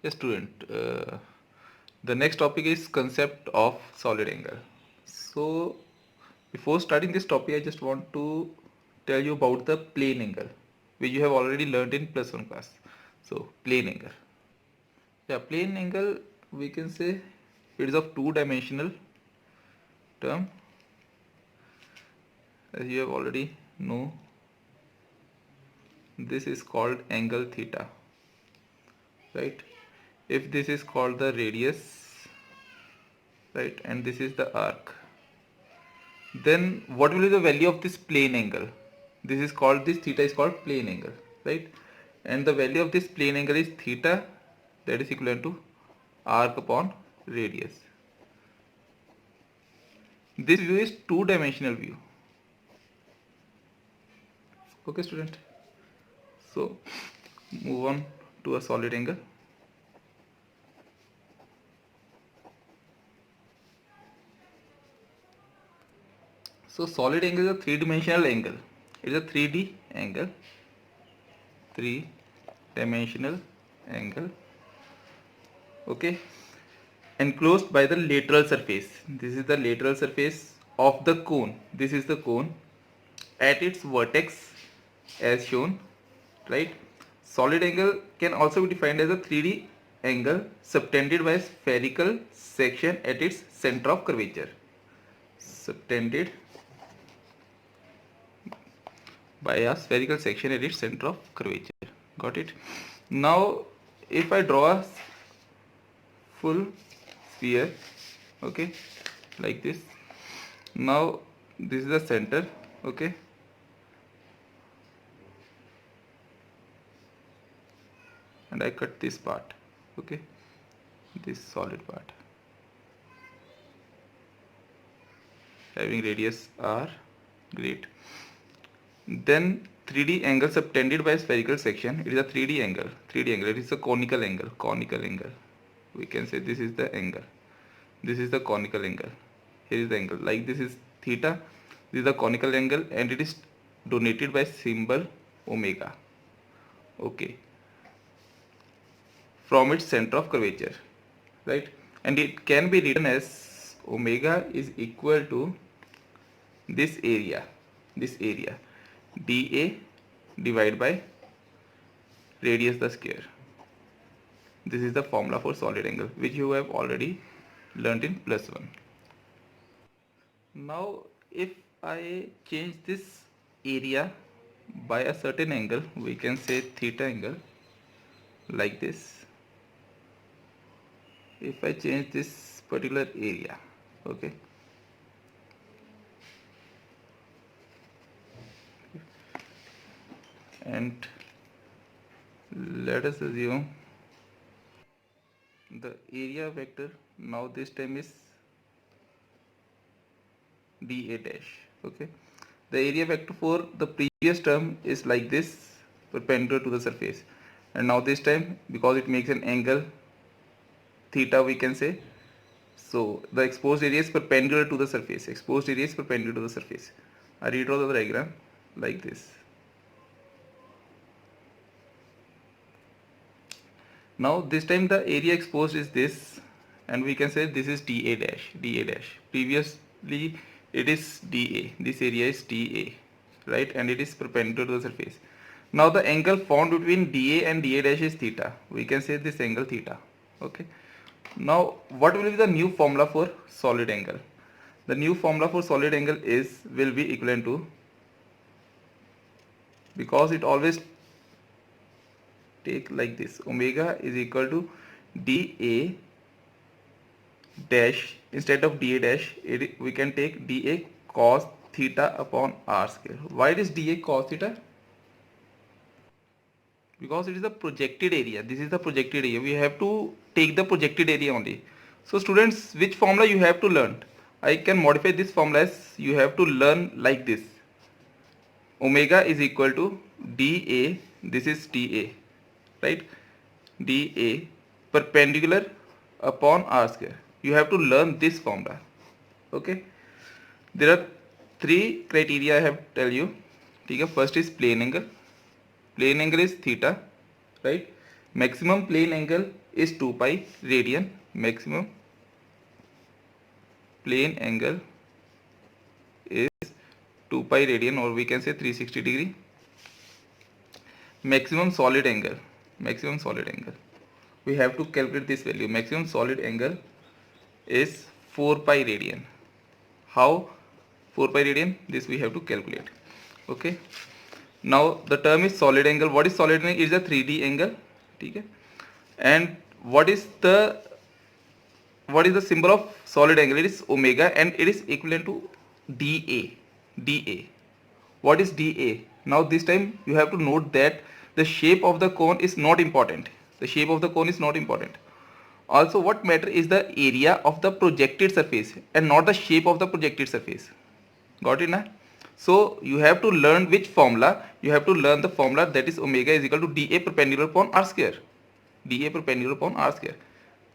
Yes, student. The next topic is concept of solid angle. So, before starting this topic, I just want to tell you about the plane angle, which you have already learned in plus one class. So, plane angle. Yeah, plane angle, we can say it is of two-dimensional term, as you have already know. This is called angle theta, right? If this is called the radius, right, and this is the arc, then what will be the value of this plane angle? This theta is called plane angle, right? And the value of this plane angle is theta, that is equivalent to arc upon radius. This view is two-dimensional view. Okay, student. So move on to a solid angle. So solid angle is a three-dimensional angle. It is a 3D angle. Three-dimensional angle. Okay. Enclosed by the lateral surface. This is the lateral surface of the cone. This is the cone at its vertex as shown, right? Solid angle can also be defined as a 3D angle subtended by a spherical section at its center of curvature. Subtended by a spherical section at its center of curvature. Got it? Now, if I draw a full sphere, okay, like this. Now this is the center, okay, and I cut this part, okay, this solid part having radius r. Great. Then 3D angle subtended by spherical section. It is a 3D angle. 3D angle. It is a conical angle. Conical angle. We can say this is the angle. This is the conical angle. Here is the angle. Like this is theta. This is the conical angle, and it is denoted by symbol omega. Okay. From its center of curvature, right? And it can be written as omega is equal to this area, dA divided by radius the square. This is the formula for solid angle, which you have already learnt in plus one. Now if I change this area by a certain angle, we can say theta angle, like this. If I change this particular area, okay, and let us assume the area vector now this time is dA dash, okay. The area vector for the previous term is like this, perpendicular to the surface, and now this time, because it makes an angle theta, we can say, so the exposed area is perpendicular to the surface. Exposed area is perpendicular to the surface. I redraw the diagram like this. Now this time the area exposed is this, and we can say this is dA dash, dA dash. Previously it is dA, this area is dA, right, and it is perpendicular to the surface. Now the angle formed between dA and dA dash is theta. We can say this angle theta, okay. Now what will be the new formula for solid angle? The new formula for solid angle will be equivalent to, because it always take like this, omega is equal to dA dash, instead of dA dash we can take dA cos theta upon r square. Why it is dA cos theta? Because it is the projected area. This is the projected area. We have to take the projected area only. So students, which formula you have to learn? I can modify this formula as you have to learn like this. Omega is equal to dA, this is dA, right, dA perpendicular upon r square. You have to learn this formula, okay. There are three criteria I have to tell you. Okay, first is plane angle. Plane angle is theta, right. Maximum plane angle is 2 pi radian. Maximum plane angle is 2 pi radian, or we can say 360 degree. Maximum solid angle, we have to calculate this value. Maximum solid angle is 4 pi radian. How 4 pi radian? This we have to calculate. Okay, now the term is solid angle. What is solid angle? It is a 3D angle. Okay, and what is the symbol of solid angle? It is omega, and it is equivalent to dA. What is dA? Now this time you have to note that the shape of the cone is not important. Also, what matter is the area of the projected surface and not the shape of the projected surface. Got it na? So you have to learn which formula. You have to learn the formula, that is omega is equal to dA perpendicular upon r square.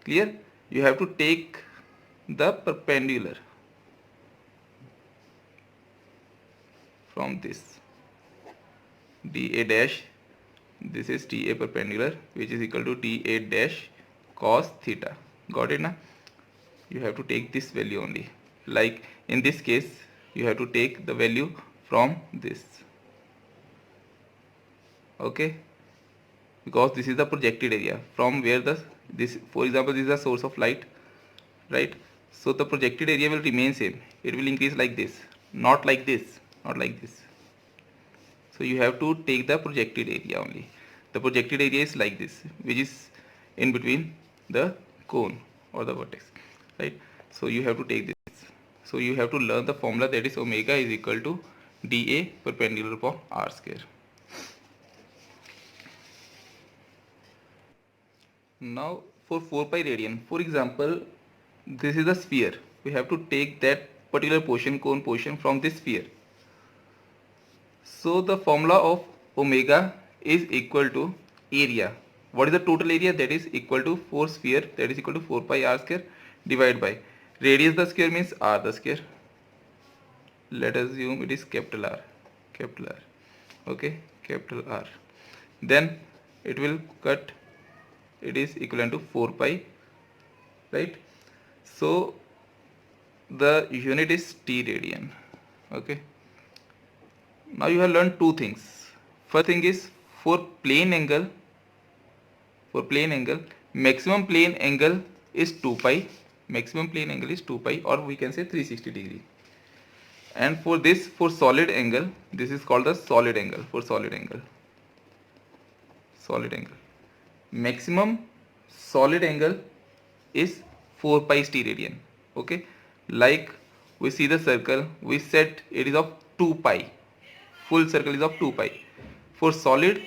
Clear? You have to take the perpendicular from this dA dash. This is dA perpendicular, which is equal to dA dash cos theta. Got it na? You have to take this value only. Like in this case, you have to take the value from this. Okay, because this is the projected area from where this, for example, this is the source of light, right? So the projected area will remain same. It will increase like this, not like this. So you have to take the projected area only. The projected area is like this, which is in between the cone or the vertex, right? So you have to take this. So you have to learn the formula, that is omega is equal to dA perpendicular upon r square. Now for 4 pi radian, for example, this is a sphere. We have to take that particular portion, cone portion, from this sphere. So the formula of omega is equal to area. What is the total area? That is equal to, for sphere, that is equal to 4 pi r square divided by radius the square means r the square. Let us assume it is capital R. Okay, capital R. Then it will cut. It is equivalent to 4 pi, right? So the unit is T radian. Okay. Now you have learned two things. First thing is, for plane angle, maximum plane angle is 2 pi. Or we can say 360 degree. And for this, for solid angle, this is called the solid angle. Maximum solid angle is 4 pi T radian. Okay, like we see the circle, we said it is of 2 pi. Full circle is of 2 pi. For solid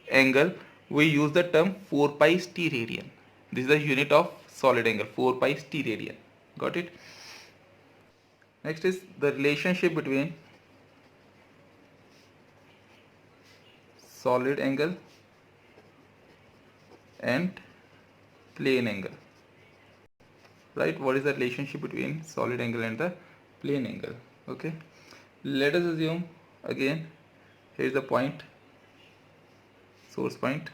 angle, we use the term 4 pi T radian. This is the unit of solid angle, 4 pi T radian. Got it? Next is the relationship between solid angle and plane angle. Right? What is the relationship between solid angle and the plane angle? Okay. Let us assume again, here is the point, source point,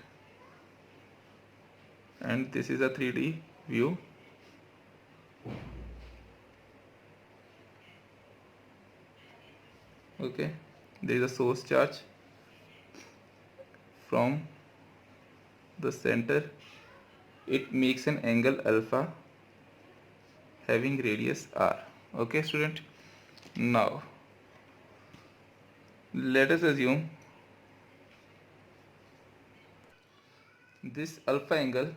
and this is a 3D view. Okay, there is a source charge from the center. It makes an angle alpha having radius r. Okay, student. Now let us assume this alpha angle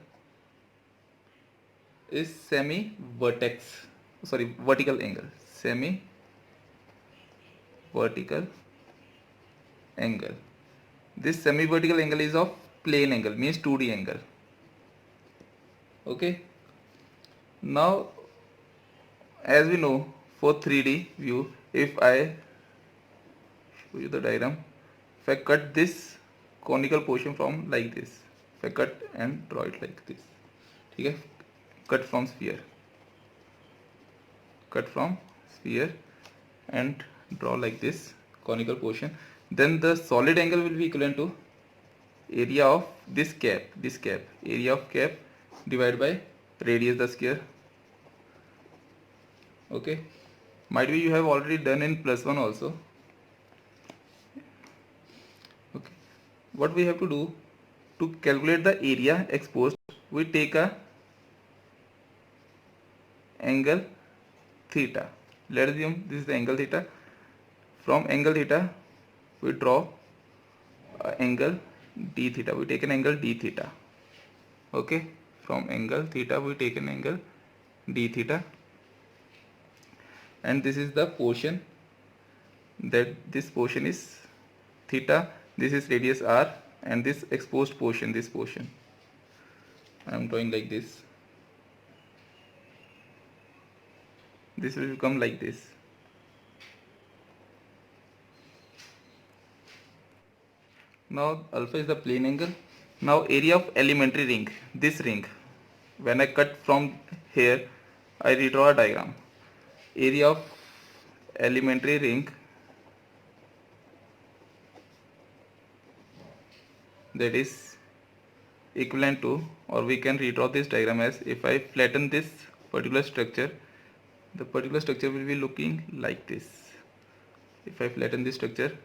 is vertical angle. Vertical angle. This semi-vertical angle is of plane angle, means 2D angle. Okay. Now, as we know, for 3D view, if I show you the diagram, if I cut this conical portion from like this, if I cut and draw it like this, okay, cut from sphere and draw like this conical portion, then the solid angle will be equivalent to area of this cap, area of cap divided by radius the square. Okay, might be you have already done in +1 also. Okay, what we have to do to calculate the area exposed, we take a angle theta. Let's assume this is the angle theta. From angle theta we draw angle d theta. We take an angle d theta. Okay, from angle theta we take an angle d theta, and this is the portion, that this portion is theta, this is radius r, and this exposed portion, this portion I am drawing like this. This will become like this. Now alpha is the plane angle. Now area of elementary ring, this ring, when I cut from here, I redraw a diagram. Area of elementary ring, that is equivalent to, or we can redraw this diagram as, if I flatten this particular structure, the particular structure will be looking like this. If I flatten this structure,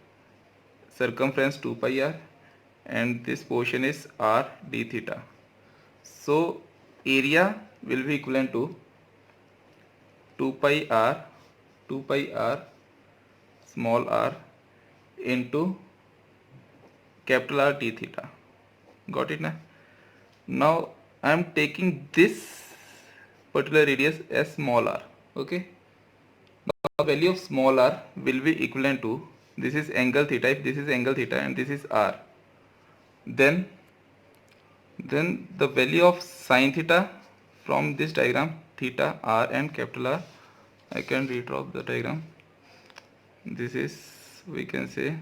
circumference 2 pi r, and this portion is r d theta. So area will be equivalent to 2 pi r small r into capital R d theta. Got it now? Now I am taking this particular radius as small r. Okay, now the value of small r will be equivalent to, this is angle theta, if this is angle theta and this is r, then the value of sine theta from this diagram, theta, r and capital R, I can redraw the diagram. This is, we can say,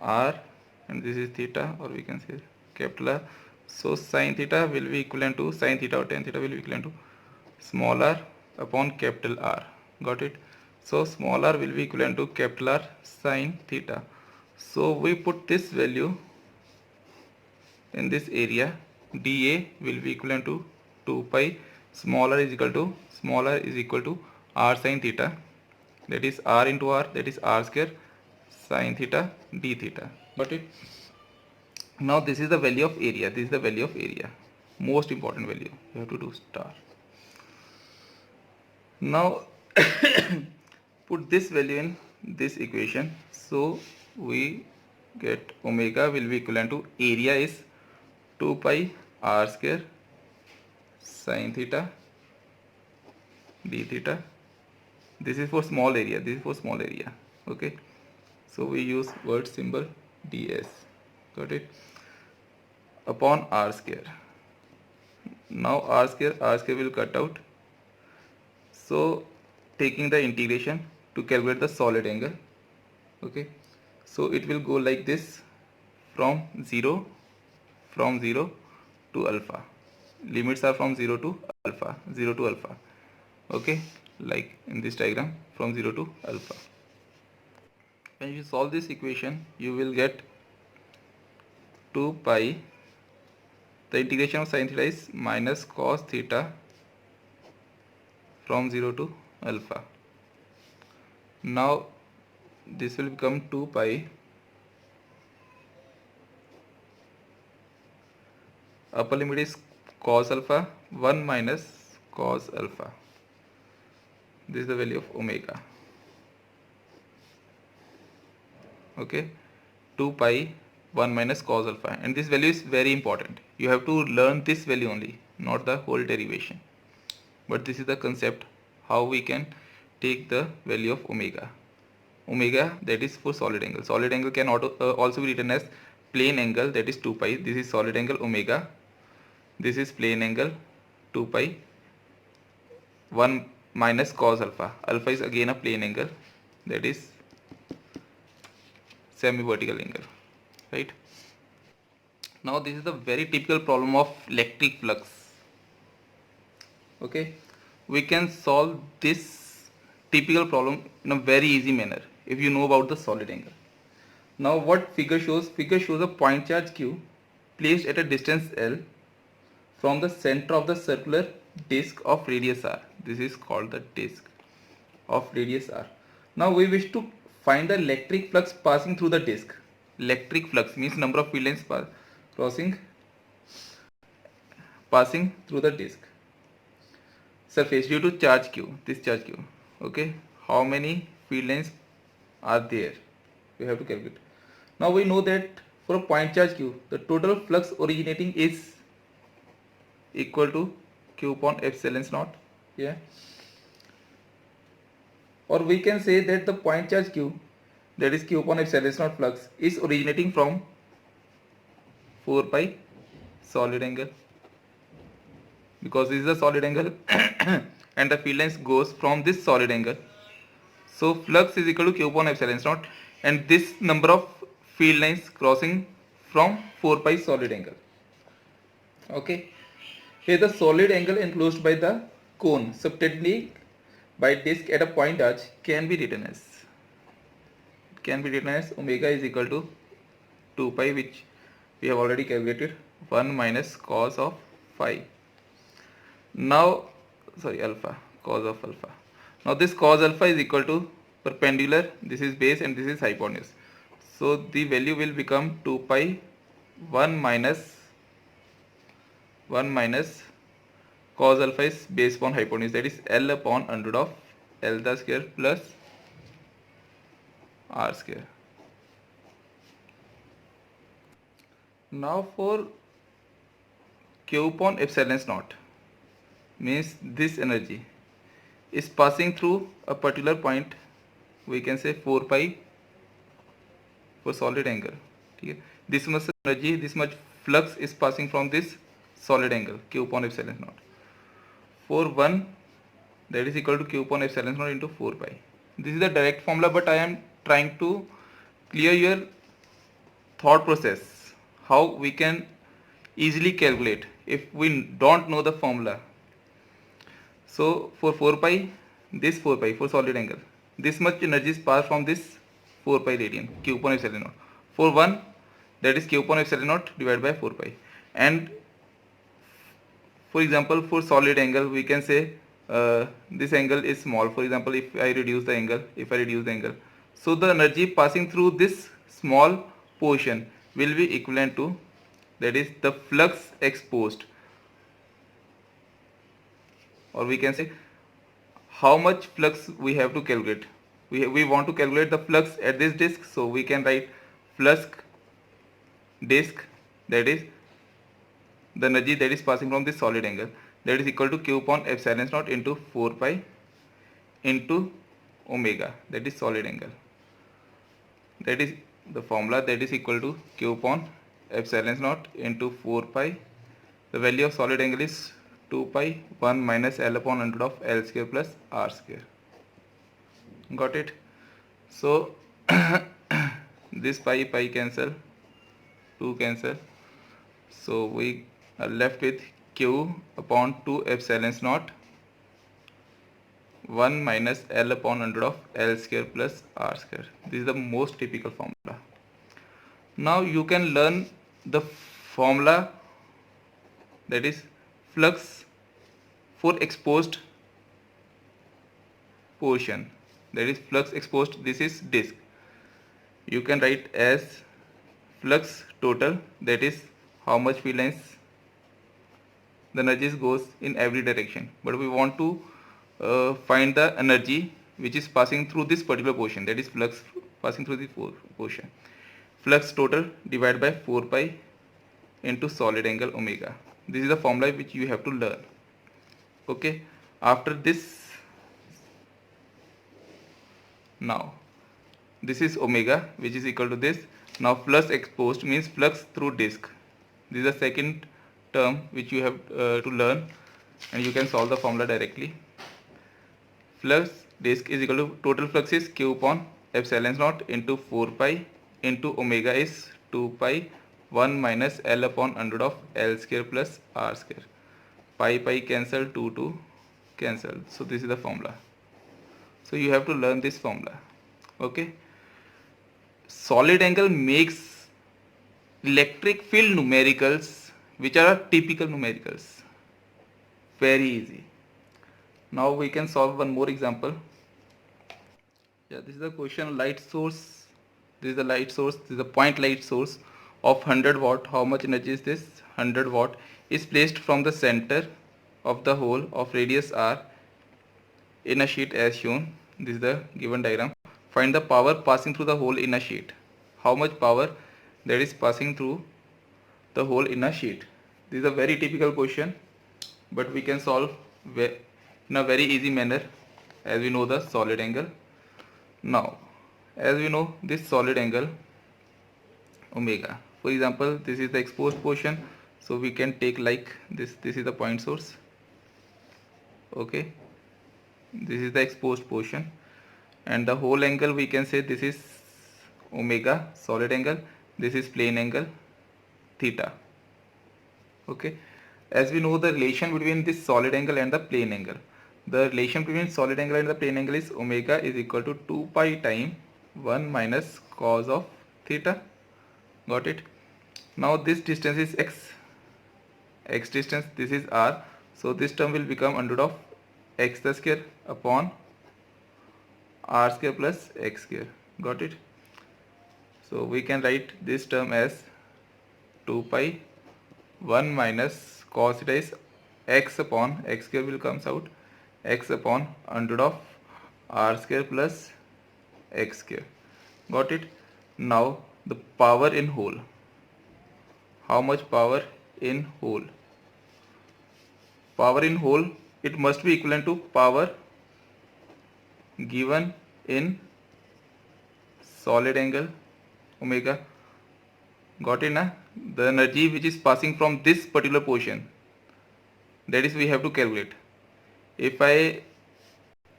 r, and this is theta, or we can say capital R. So sine theta will be equivalent to, sine theta or tan theta will be equivalent to small r upon capital R. Got it? So small r will be equivalent to capital R sine theta. So we put this value in this area. dA will be equivalent to 2 pi small r is equal to r sine theta, that is r into r, that is r square sine theta d theta. Got it? Now this is the value of area. This is the value of area, most important value. You have to do star. Now put this value in this equation, so we get omega will be equivalent to, area is 2 pi r square sine theta d theta. This is for small area, this is for small area. Okay, so we use word symbol ds. Got it? Upon r square. Now r square will cut out. So taking the integration to calculate the solid angle. Okay, so it will go like this, from 0 to alpha. Limits are from 0 to alpha. Okay, like in this diagram, from 0 to alpha. When you solve this equation, you will get 2 pi, the integration of sine theta is minus cos theta from 0 to alpha. Now this will become 2 pi upper limit is cos alpha 1 minus cos alpha. This is the value of omega. Okay, 2 pi 1 minus cos alpha, and this value is very important. You have to learn this value only, not the whole derivation, but this is the concept how we can take the value of omega. Omega, that is for solid angle. Solid angle can also be written as plane angle, that is 2 pi. This is solid angle omega. This is plane angle 2 pi 1 minus cos alpha. Alpha is again a plane angle, that is semi-vertical angle, right? Now this is the very typical problem of electric flux. Okay, we can solve this typical problem in a very easy manner if you know about the solid angle. Now what figure shows? Figure shows a point charge q placed at a distance L from the center of the circular disk of radius r. This is called the disk of radius r. Now we wish to find the electric flux passing through the disk. Electric flux means number of field lines passing through the disk surface due to charge q. This charge q. Okay, how many field lines are there? We have to calculate. Now we know that for a point charge q, the total flux originating is equal to q upon epsilon naught. Yeah. Or we can say that the point charge q, that is q upon epsilon naught flux, is originating from 4 pi solid angle, because this is a solid angle and the field lines goes from this solid angle. So flux is equal to q upon epsilon naught, and this number of field lines crossing from 4 pi solid angle. Okay, here the solid angle enclosed by the cone subtending by disk at a point charge can be written as omega is equal to 2 pi, which we have already calculated, 1 minus cos of phi. Now alpha, cos of alpha. Now this cos alpha is equal to perpendicular, this is base and this is hypotenuse. So the value will become 2 pi 1 minus cos alpha is base upon hypotenuse, that is L upon under root of L the square plus R square. Now for q upon epsilon naught means this energy is passing through a particular point, we can say 4 pi for solid angle. Okay. This much energy, this much flux is passing from this solid angle q upon epsilon naught. For 1, that is equal to q upon epsilon naught into 4 pi. This is the direct formula, but I am trying to clear your thought process, how we can easily calculate if we don't know the formula. So for 4 pi, this 4 pi for solid angle, this much energy is passed from this 4 pi radian q upon epsilon naught. For 1, that is q upon epsilon naught divided by 4 pi. And for example, for solid angle, we can say this angle is small. For example, if I reduce the angle, so the energy passing through this small portion will be equivalent to, that is the flux exposed, or we can say how much flux we have to calculate. We want to calculate the flux at this disk, so we can write flux disk, that is the energy that is passing from this solid angle, that is equal to q upon epsilon naught into 4 pi into omega, that is solid angle. That is the formula, that is equal to q upon epsilon naught into 4 pi. The value of solid angle is 2 pi 1 minus L upon under root of L square plus R square. Got it? So this pi cancel, 2 cancel, so we are left with q upon 2 epsilon naught 1 minus L upon under root of L square plus R square. This is the most typical formula. Now you can learn the formula, that is flux for exposed portion, that is flux exposed, this is disk. You can write as flux total, that is how much field lines the energy goes in every direction, but we want to find the energy which is passing through this particular portion, that is flux passing through the portion. Flux total divided by 4 pi into solid angle omega. This is the formula which you have to learn. Okay, after this, now this is omega, which is equal to this. Now flux exposed means flux through disk. This is the second term which you have to learn, and you can solve the formula directly. Flux disk is equal to total flux is q upon epsilon naught into 4 pi into omega is 2 pi 1 minus L upon under root of L square plus R square. Pi cancel, 2 cancel. So this is the formula. So you have to learn this formula. Okay. Solid angle makes electric field numericals, which are typical numericals. Very easy. Now we can solve one more example. Yeah, this is the question. Light source. This is the light source. This is the point light source of 100 watt. How much energy is this? 100 watt is placed from the center of the hole of radius r in a sheet as shown. This is the given diagram. Find the power passing through the hole in a sheet. How much power that is passing through the hole in a sheet? This is a very typical question, but we can solve in a very easy manner as we know the solid angle. Now, as we know this solid angle omega, for example, this is the exposed portion, so we can take like this is the point source. Okay, this is the exposed portion, and the whole angle we can say this is omega, solid angle, this is plane angle theta. Okay, as we know the relation between this solid angle and the plane angle, the relation between solid angle and the plane angle is omega is equal to 2 pi time 1 minus cos of theta. Got it? Now this distance is x distance, this is r, so this term will become under root of x the square upon r square plus x square. Got it? So we can write this term as 2 pi 1 minus cos theta is x upon x square will comes out x upon under root of r square plus x square. Got it? Now the power in whole. How much power in whole? Power in whole, it must be equivalent to power given in solid angle omega. Got it na? The energy which is passing from this particular portion, that is we have to calculate. If I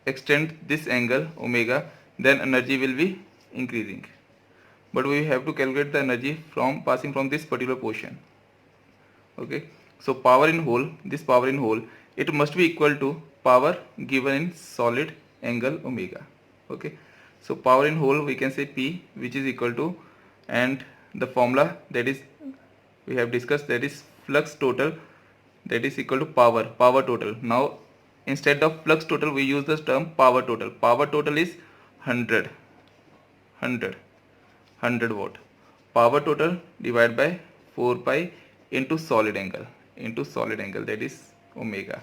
extend this angle omega, then energy will be increasing, but we have to calculate the energy from passing from this particular portion. Okay, so power in whole, this power in whole, it must be equal to power given in solid angle omega. Okay, so power in whole we can say P, which is equal to, and the formula that is we have discussed, that is flux total, that is equal to power total. Now instead of flux total we use the term power total. Power total is 100 watt. Power total divided by 4 pi into solid angle, that is omega.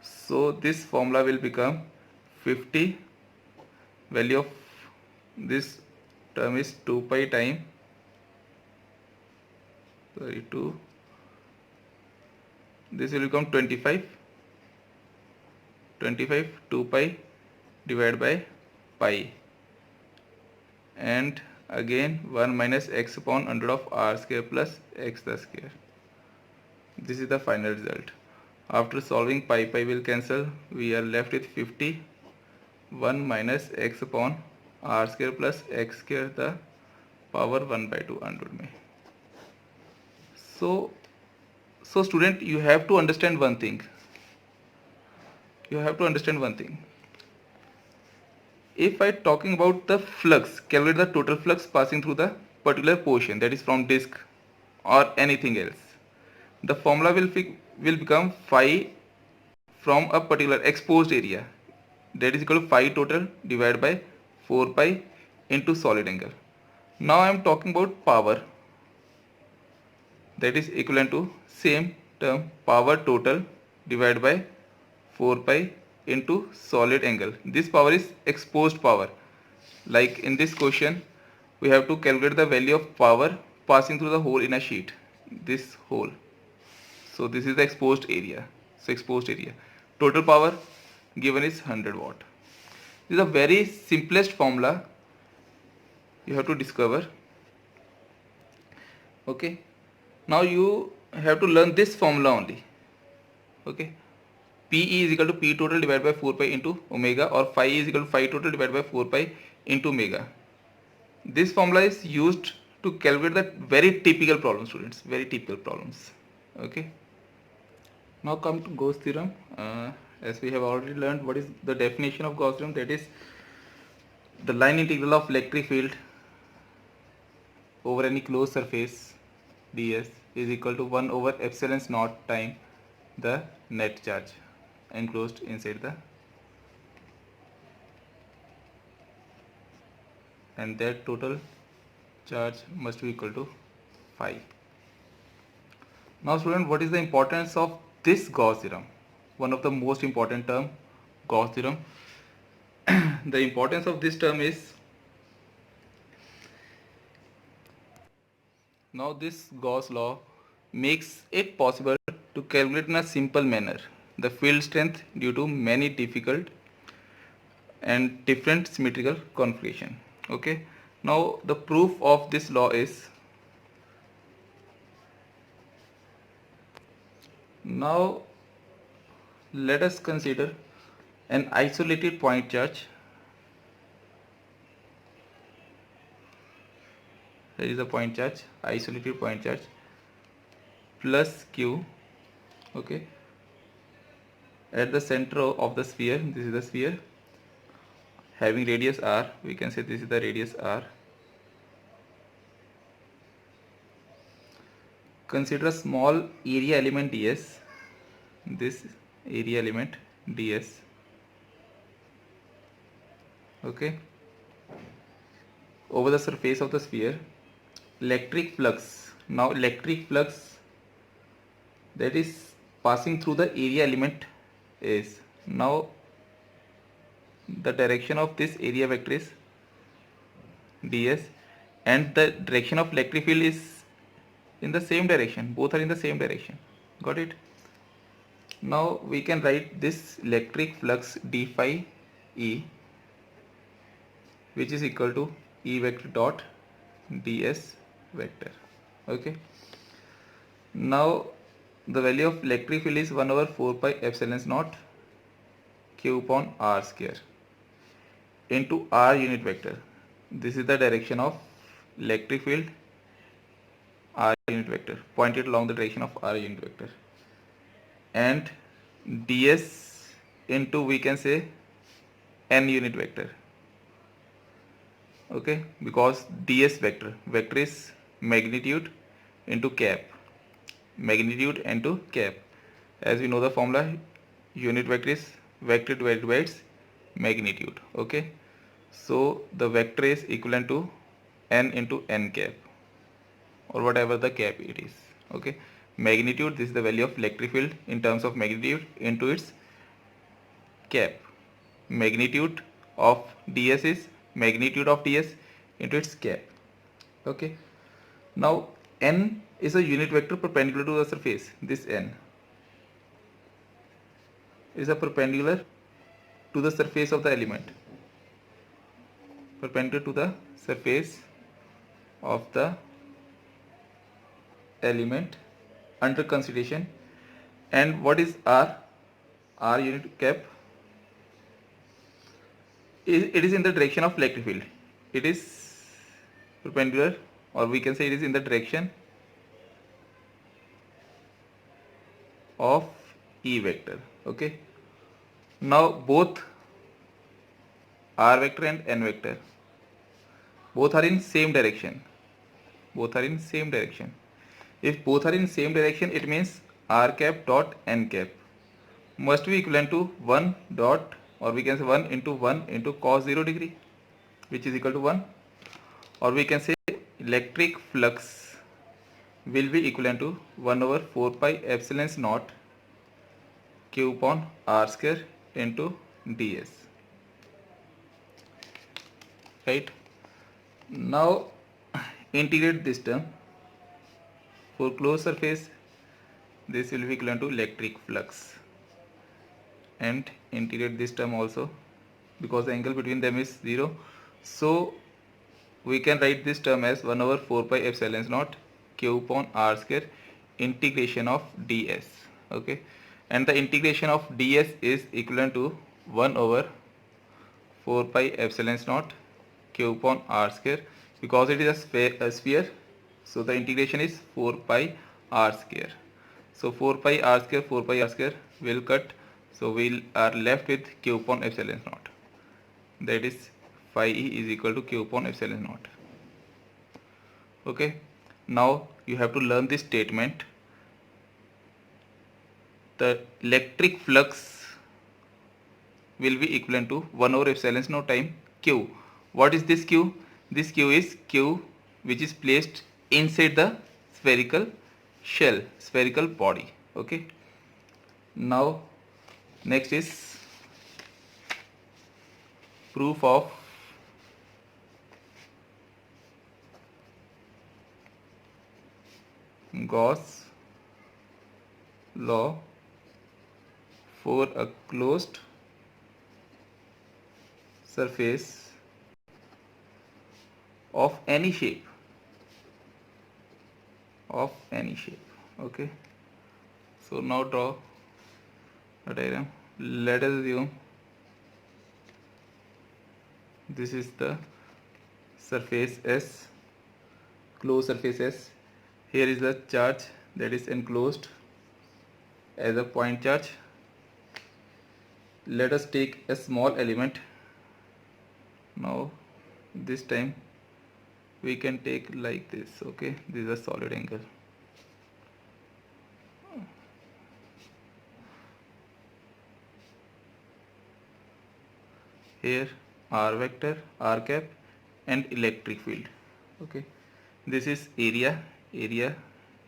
So this formula will become 50, value of this term is 2 pi time 2, this will become 25 2 pi divided by pi, and again 1 minus x upon under of r square plus x the square. This is the final result. After solving pi will cancel, we are left with 50, 1 minus x upon r square plus x square the power 1 by 2 under में. So student, you have to understand one thing. If I talking about the flux, calculate the total flux passing through the particular portion, that is from disk or anything else. The formula will become phi from a particular exposed area, that is equal to phi total divided by 4 pi into solid angle. Now I am talking about power, that is equivalent to same term power total divided by 4 pi into solid angle. This power is exposed power. Like in this question, we have to calculate the value of power passing through the hole in a sheet, this hole. So this is the exposed area. Total power given is 100 watt. This is a very simplest formula you have to discover. Okay, now you have to learn this formula only. Okay, PE is equal to P total divided by 4 pi into omega, or phi is equal to phi total divided by 4 pi into omega. This formula is used to calculate the very typical problems, students, very typical problems. Okay, now come to Gauss theorem. As we have already learned what is the definition of Gauss theorem, that is the line integral of electric field over any closed surface ds is equal to 1 over epsilon naught time the net charge enclosed inside the, and that total charge must be equal to 5. Now student, what is the importance of this Gauss theorem? One of the most important term, Gauss theorem. The importance of this term is, now this Gauss law makes it possible to calculate in a simple manner the field strength due to many difficult and different symmetrical configuration. Okay, now the proof of this law is, now let us consider an isolated point charge. Here is a point charge, isolated point charge, plus q, okay, at the center of the sphere. This is the sphere having radius r, we can say this is the radius r. Consider a small area element ds, this area element ds, okay, over the surface of the sphere. Electric flux, now electric flux that is passing through the area element is, now the direction of this area vector is ds, and the direction of electric field is in the same direction, both are in the same direction. Got it? Now we can write this electric flux d phi e, which is equal to E vector dot ds vector. Okay, now the value of electric field is 1 over 4 pi epsilon naught q upon r square into r unit vector. This is the direction of electric field, r unit vector, pointed along the direction of r unit vector, and ds into, we can say, n unit vector. Okay, because ds vector is magnitude into cap, magnitude into cap. As we know the formula, unit vector is vector divided by its magnitude. Okay, so the vector is equivalent to n into n cap, or whatever the cap it is. Okay, magnitude, this is the value of electric field in terms of magnitude into its cap. Magnitude of ds is magnitude of ds into its cap. Okay, now n is a unit vector perpendicular to the surface. This n is a perpendicular to the surface of the element, perpendicular to the surface of the element under consideration. And what is r? R unit cap, it is in the direction of electric field. It is perpendicular, or we can say it is in the direction of E vector. Okay, now both r vector and n vector, both are in same direction, both are in same direction. If both are in same direction, it means r cap dot n cap must be equivalent to 1 dot, or we can say 1 into cos 0 degree, which is equal to 1, or we can say electric flux will be equivalent to 1 over 4 pi epsilon naught q upon r square into ds. Right, now integrate this term. For closed surface, this will be equivalent to electric flux, and integrate this term also, because the angle between them is 0. So we can write this term as 1 over 4 pi epsilon naught q upon r square integration of ds. Okay, and the integration of ds is equivalent to 1 over 4 pi epsilon naught q upon r square, because it is a sphere, so the integration is 4 pi r square. So 4 pi r square will cut, so we are left with q upon epsilon naught, that is phi e is equal to q upon epsilon naught. Okay, Now you have to learn this statement. The electric flux will be equivalent to 1 over epsilon naught time q. What is this q? This q is q which is placed inside the spherical shell, spherical body. Okay. Now next is proof of Gauss law for a closed surface of any shape, okay. So now draw a diagram. Let us assume this is the surface S, closed surface S. Here is the charge that is enclosed as a point charge. Let us take a small element. Now this time we can take like this. Okay, this is a solid angle. Here r vector, r cap and electric field. Okay, this is area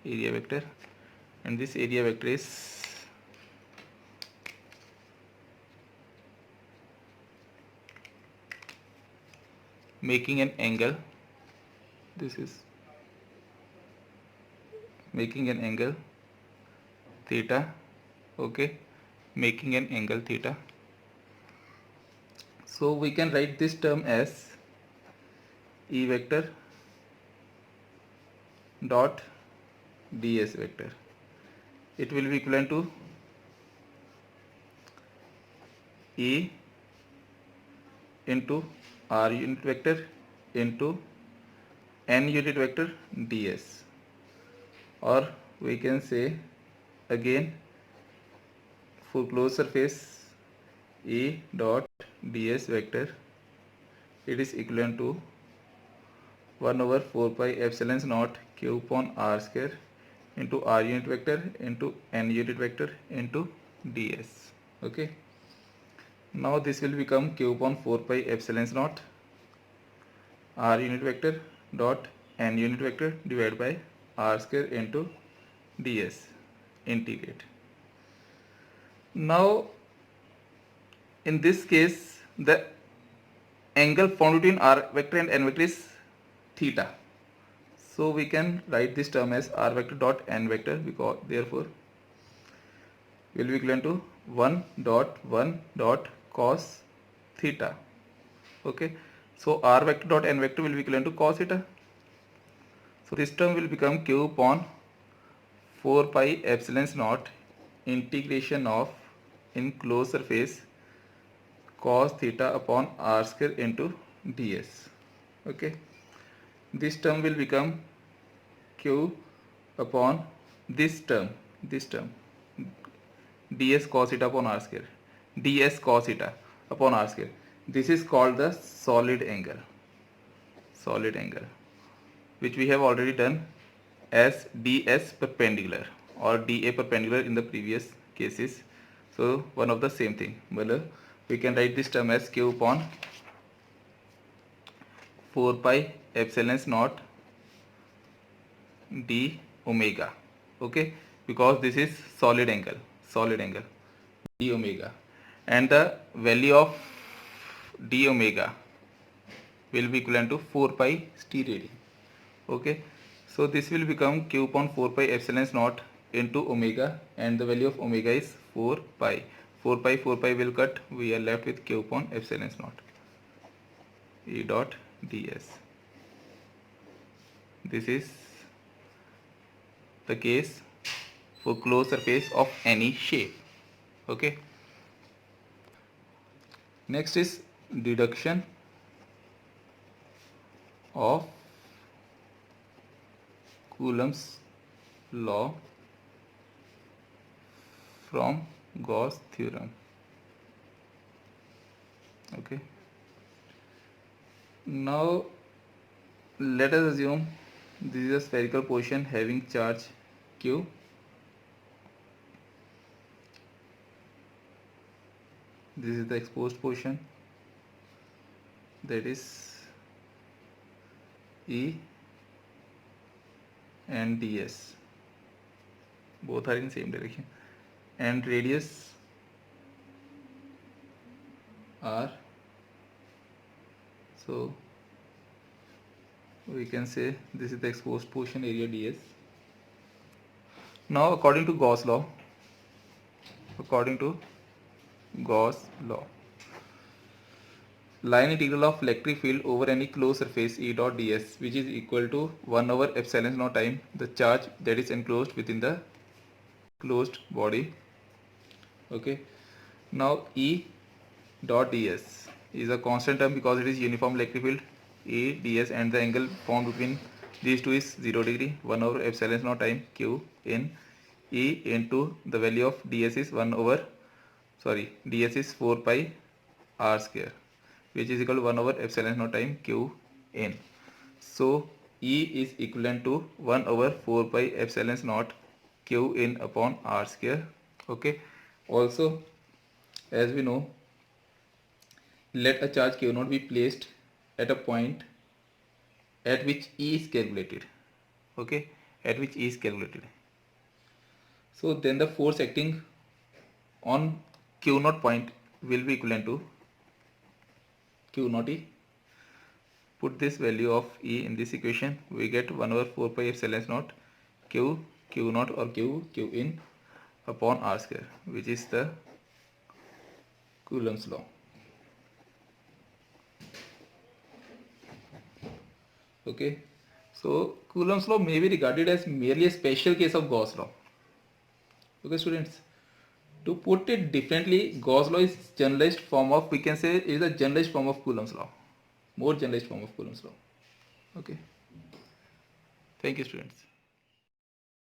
vector, and this area vector is making an angle. This is making an angle theta. Okay, making an angle theta. So we can write this term as E vector dot ds vector. It will be equivalent to E into r unit vector into n unit vector ds, or we can say again for closed surface E dot ds vector, it is equivalent to 1 over 4 pi epsilon naught q upon r square into r unit vector into n unit vector into ds. Okay. Now this will become q upon 4 pi epsilon naught r unit vector dot n unit vector divided by r square into ds. Integrate. Now in this case the angle formed between r vector and n vector is theta. So we can write this term as r vector dot n vector, because therefore will be equivalent to 1 dot cos theta. Okay, so r vector dot n vector will be equivalent to cos theta. So this term will become q upon 4 pi epsilon naught integration of enclosed surface cos theta upon r square into ds. Okay, this term will become q upon this term ds cos theta upon r square, ds cos theta upon r square. This is called the solid angle, which we have already done as ds perpendicular or da perpendicular in the previous cases. So one of the same thing. Well, we can write this term as q upon 4 pi epsilon naught d omega. Okay, because this is solid angle d omega, and the value of d omega will be equivalent to 4 pi st radian. Okay, so this will become q upon 4 pi epsilon naught into omega, and the value of omega is 4 pi. 4 pi will cut, we are left with q upon epsilon naught E dot ds. This is the case for closed surface of any shape. Okay, next is deduction of Coulomb's law from Gauss theorem. Okay, now let us assume This is a spherical portion having charge q. This is the exposed portion, that is E and ds, both are in same direction, and radius r. So we can say this is the exposed portion area ds. Now according to Gauss law, line integral of electric field over any closed surface E dot ds, which is equal to 1 over epsilon naught time the charge that is enclosed within the closed body. Okay, now E dot ds is a constant term because it is uniform electric field E ds, and the angle formed between these two is 0 degree. 1 over epsilon naught time q in E into the value of ds is ds is 4 pi r square, which is equal to 1 over epsilon naught time q in. So E is equivalent to 1 over 4 pi epsilon naught q in upon r square. Okay, also as we know, let a charge q naught be placed at a point at which E is calculated. Okay, at which E is calculated. So then the force acting on q naught point will be equivalent to q naught E. Put this value of E in this equation, we get 1 over 4 pi epsilon naught q naught or q in upon r square, which is the Coulomb's law. Okay, so Coulomb's law may be regarded as merely a special case of Gauss law. Okay students, to put it differently, Gauss law is generalized form of, we can say, is a generalized form of Coulomb's law, more generalized form of Coulomb's law. Okay, thank you students.